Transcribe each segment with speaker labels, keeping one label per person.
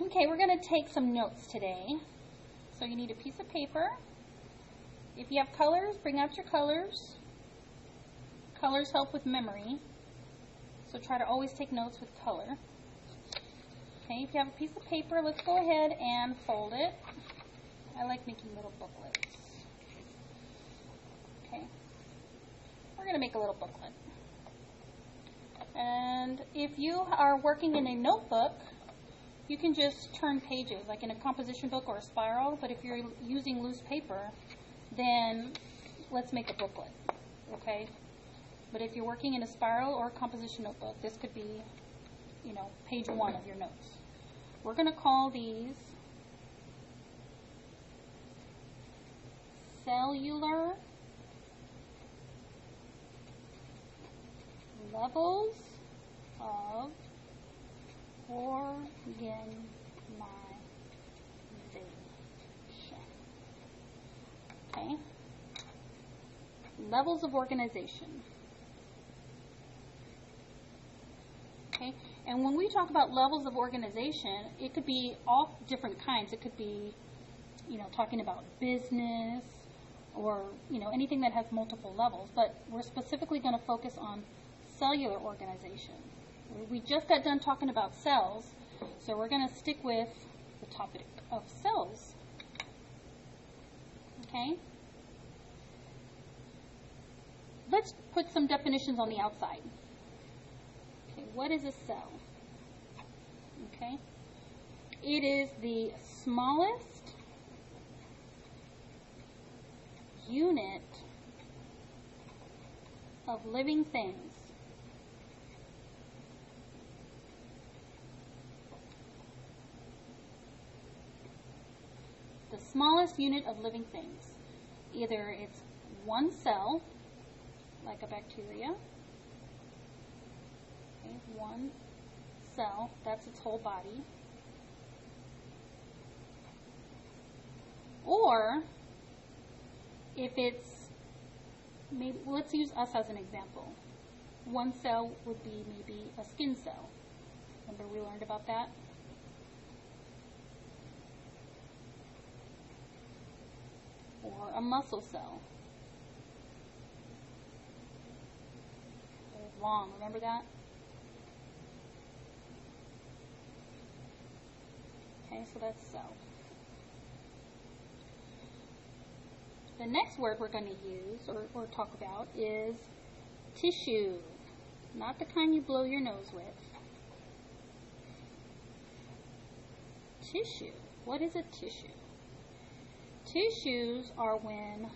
Speaker 1: Okay, we're going to take some notes today. So you need a piece of paper. If you have colors, bring out your colors. Colors help with memory. So try to always take notes with color. Okay, if you have a piece of paper, let's go ahead and fold it. I like making little booklets. Okay, we're going to make a little booklet. And if you are working in a notebook, you can just turn pages, like in a composition book or a spiral, but if you're using loose paper, then let's make a booklet, okay? But if you're working in a spiral or a composition notebook, this could be, page 1 of your notes. We're going to call these cellular levels of organization. Okay? Levels of organization. Okay? And when we talk about levels of organization, it could be all different kinds. It could be, talking about business or, anything that has multiple levels. But we're specifically going to focus on cellular organization. We just got done talking about cells, so we're going to stick with the topic of cells. Okay? Let's put some definitions on the outside. Okay, what is a cell? Okay? It is the smallest unit of living things. The smallest unit of living things. Either it's one cell, like a bacteria. Okay, one cell, that's its whole body. Or if it's, maybe, let's use us as an example. One cell would be maybe a skin cell. Remember we learned about that? Or a muscle cell. It's long, remember that? Okay, so that's cell. The next word we're going to use or talk about is tissue. Not the kind you blow your nose with. Tissue. What is a tissue? Tissues are when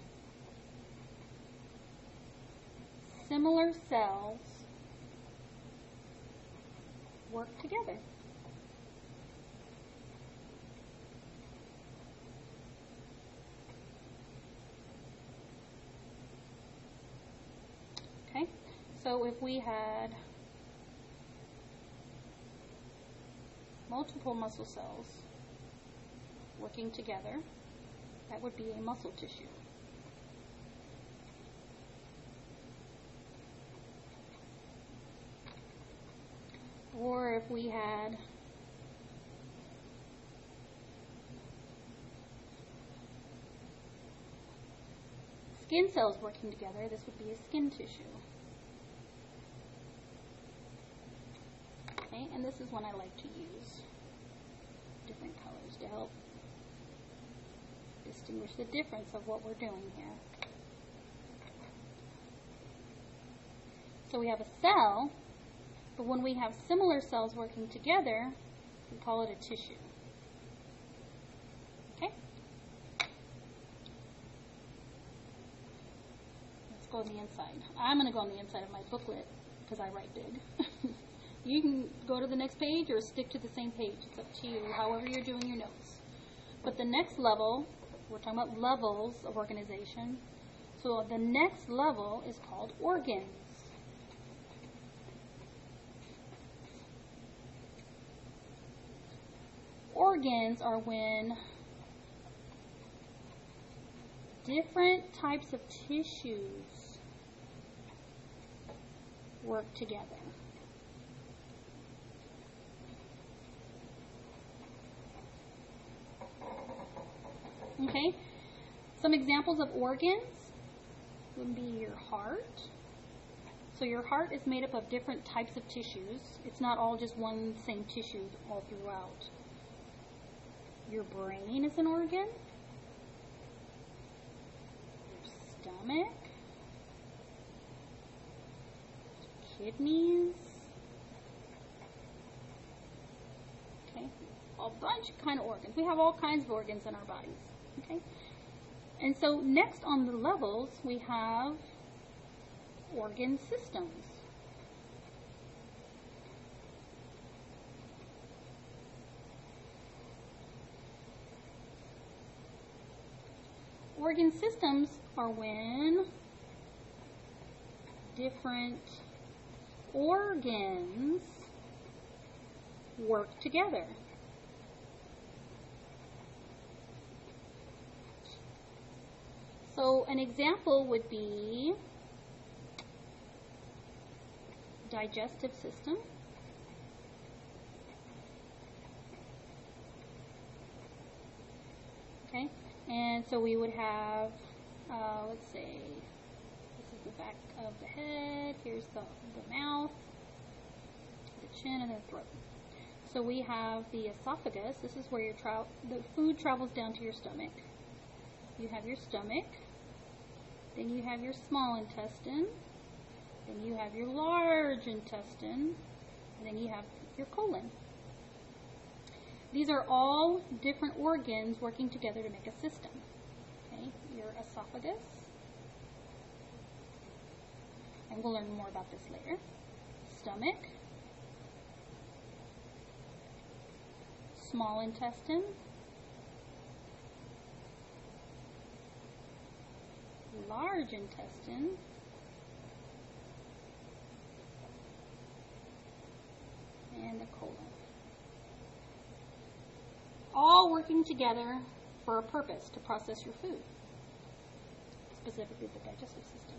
Speaker 1: similar cells work together. Okay, so if we had multiple muscle cells working together, that would be a muscle tissue. Or if we had skin cells working together, this would be a skin tissue. Okay, and this is one I like to use different colors to help distinguish the difference of what we're doing here. So we have a cell, but when we have similar cells working together, we call it a tissue. Okay? Let's go on the inside. I'm going to go on the inside of my booklet because I write big. You can go to the next page or stick to the same page. It's up to you, however you're doing your notes. But the next level, we're talking about levels of organization. So the next level is called organs. Organs are when different types of tissues work together. Some examples of organs would be your heart. So your heart is made up of different types of tissues. It's not all just one same tissue all throughout. Your brain is an organ. Your stomach. Kidneys. Okay, a bunch of kind of organs. We have all kinds of organs in our bodies. Okay, and so next on the levels we have organ systems. Organ systems are when different organs work together. So an example would be digestive system. Okay, and so we would have, let's say, this is the back of the head, here's the mouth, the chin, and the throat. So we have the esophagus. This is where the food travels down to your stomach. You have your stomach, then you have your small intestine, then you have your large intestine, and then you have your colon. These are all different organs working together to make a system. Okay, your esophagus, and we'll learn more about this later. Stomach, small intestine, large intestine, and the colon. All working together for a purpose, to process your food, specifically the digestive system.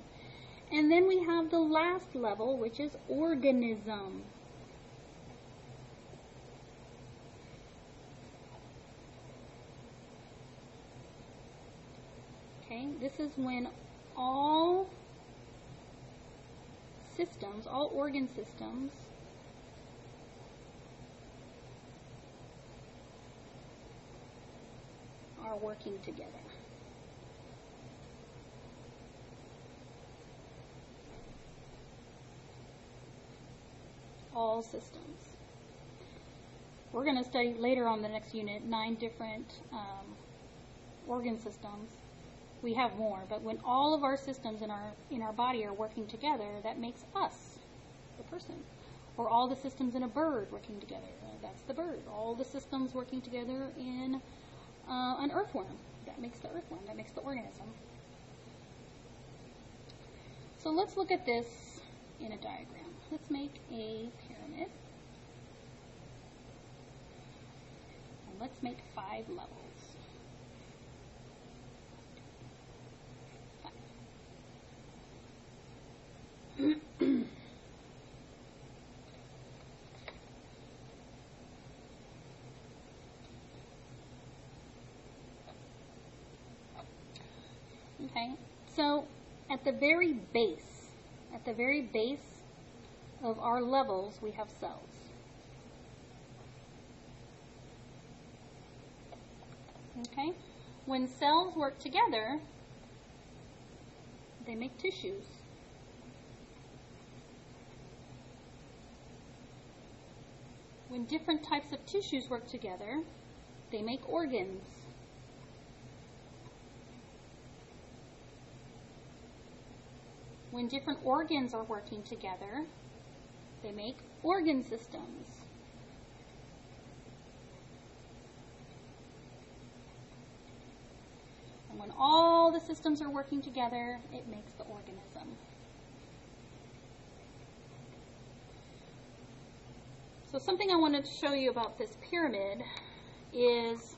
Speaker 1: And then we have the last level, which is organism. Okay, this is when all systems, all organ systems, are working together. All systems. We're going to study later on the next unit 9 different organ systems. We have more, but when all of our systems in our body are working together, that makes us the person. Or all the systems in a bird working together, that's the bird. All the systems working together in an earthworm, that makes the earthworm, that makes the organism. So let's look at this in a diagram. Let's make a pyramid. And let's make 5 levels. Okay, so at the very base of our levels, we have cells. Okay, when cells work together, they make tissues. When different types of tissues work together, they make organs. When different organs are working together, they make organ systems. And when all the systems are working together, it makes the organism. So something I wanted to show you about this pyramid is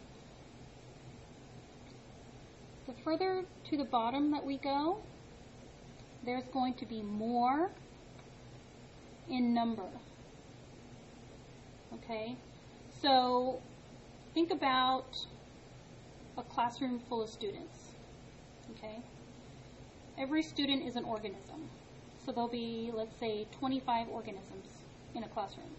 Speaker 1: the further to the bottom that we go, there's going to be more in number. Okay? So think about a classroom full of students. Okay? Every student is an organism. So there'll be, let's say, 25 organisms in a classroom.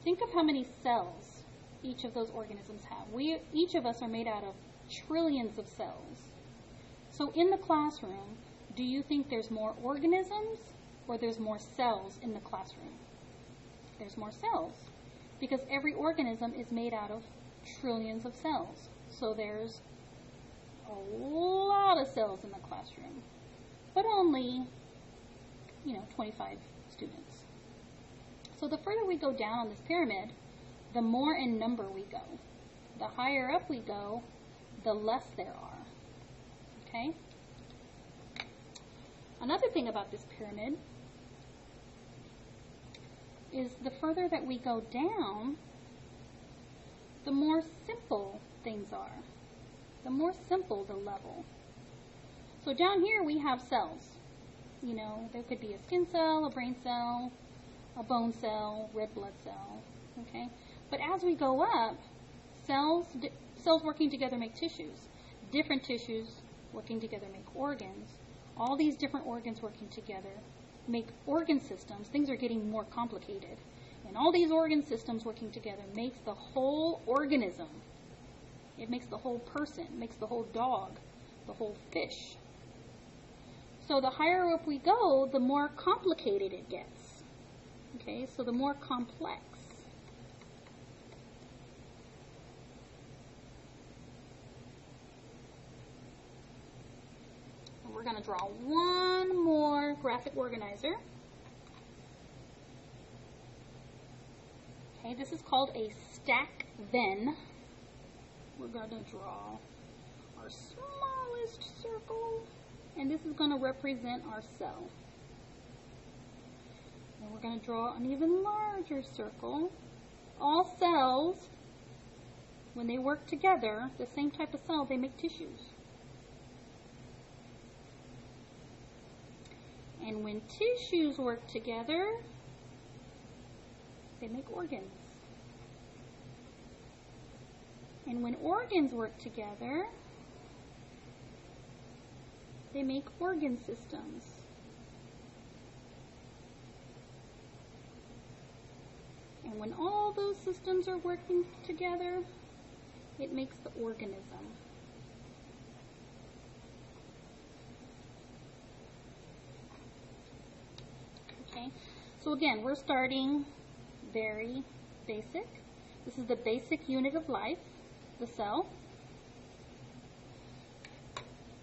Speaker 1: Think of how many cells each of those organisms have. Each of us are made out of trillions of cells. So in the classroom, do you think there's more organisms or there's more cells in the classroom? There's more cells, because every organism is made out of trillions of cells. So there's a lot of cells in the classroom, but only, 25 students. So the further we go down on this pyramid, the more in number we go. The higher up we go, the less there are. Okay? Another thing about this pyramid is the further that we go down, the more simple things are. The more simple the level. So down here we have cells. There could be a skin cell, a brain cell, a bone cell, red blood cell. Okay? But as we go up, cells working together make tissues. Different tissues working together make organs. All these different organs working together make organ systems. Things are getting more complicated. And all these organ systems working together makes the whole organism. It makes the whole person, makes the whole dog, the whole fish. So the higher up we go, the more complicated it gets. Okay, so the more complex. And we're going to draw one more graphic organizer. Okay, this is called a stack then. We're going to draw our smallest circle, and this is going to represent our cell. And we're going to draw an even larger circle. All cells, when they work together, the same type of cell, they make tissues. And when tissues work together, they make organs. And when organs work together, they make organ systems. And when all those systems are working together, it makes the organism. Okay, so again, we're starting very basic. This is the basic unit of life, the cell.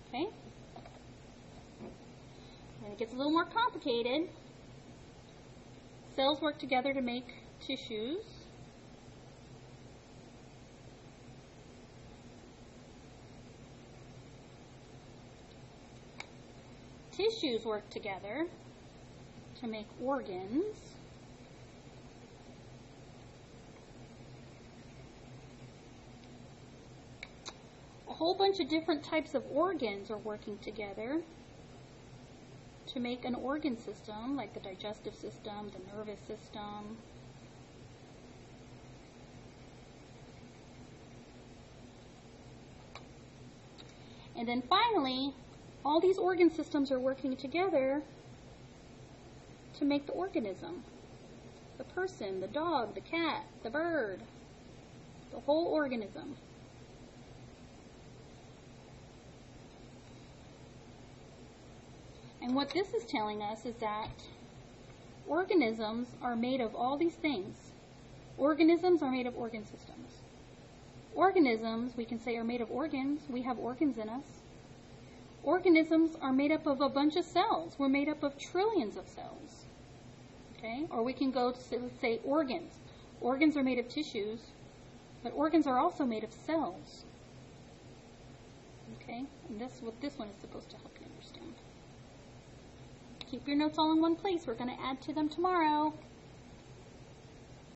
Speaker 1: Okay, and it gets a little more complicated. Cells work together to make tissues. Tissues work together to make organs. A whole bunch of different types of organs are working together to make an organ system, like the digestive system, the nervous system. And then finally, all these organ systems are working together to make the organism. The person, the dog, the cat, the bird, the whole organism. And what this is telling us is that organisms are made of all these things. Organisms are made of organ systems. Organisms, we can say, are made of organs. We have organs in us. Organisms are made up of a bunch of cells. We're made up of trillions of cells. Okay? Or we can go to, let's say, organs. Organs are made of tissues, but organs are also made of cells. Okay? And that's what this one is supposed to help you understand. Keep your notes all in one place. We're going to add to them tomorrow.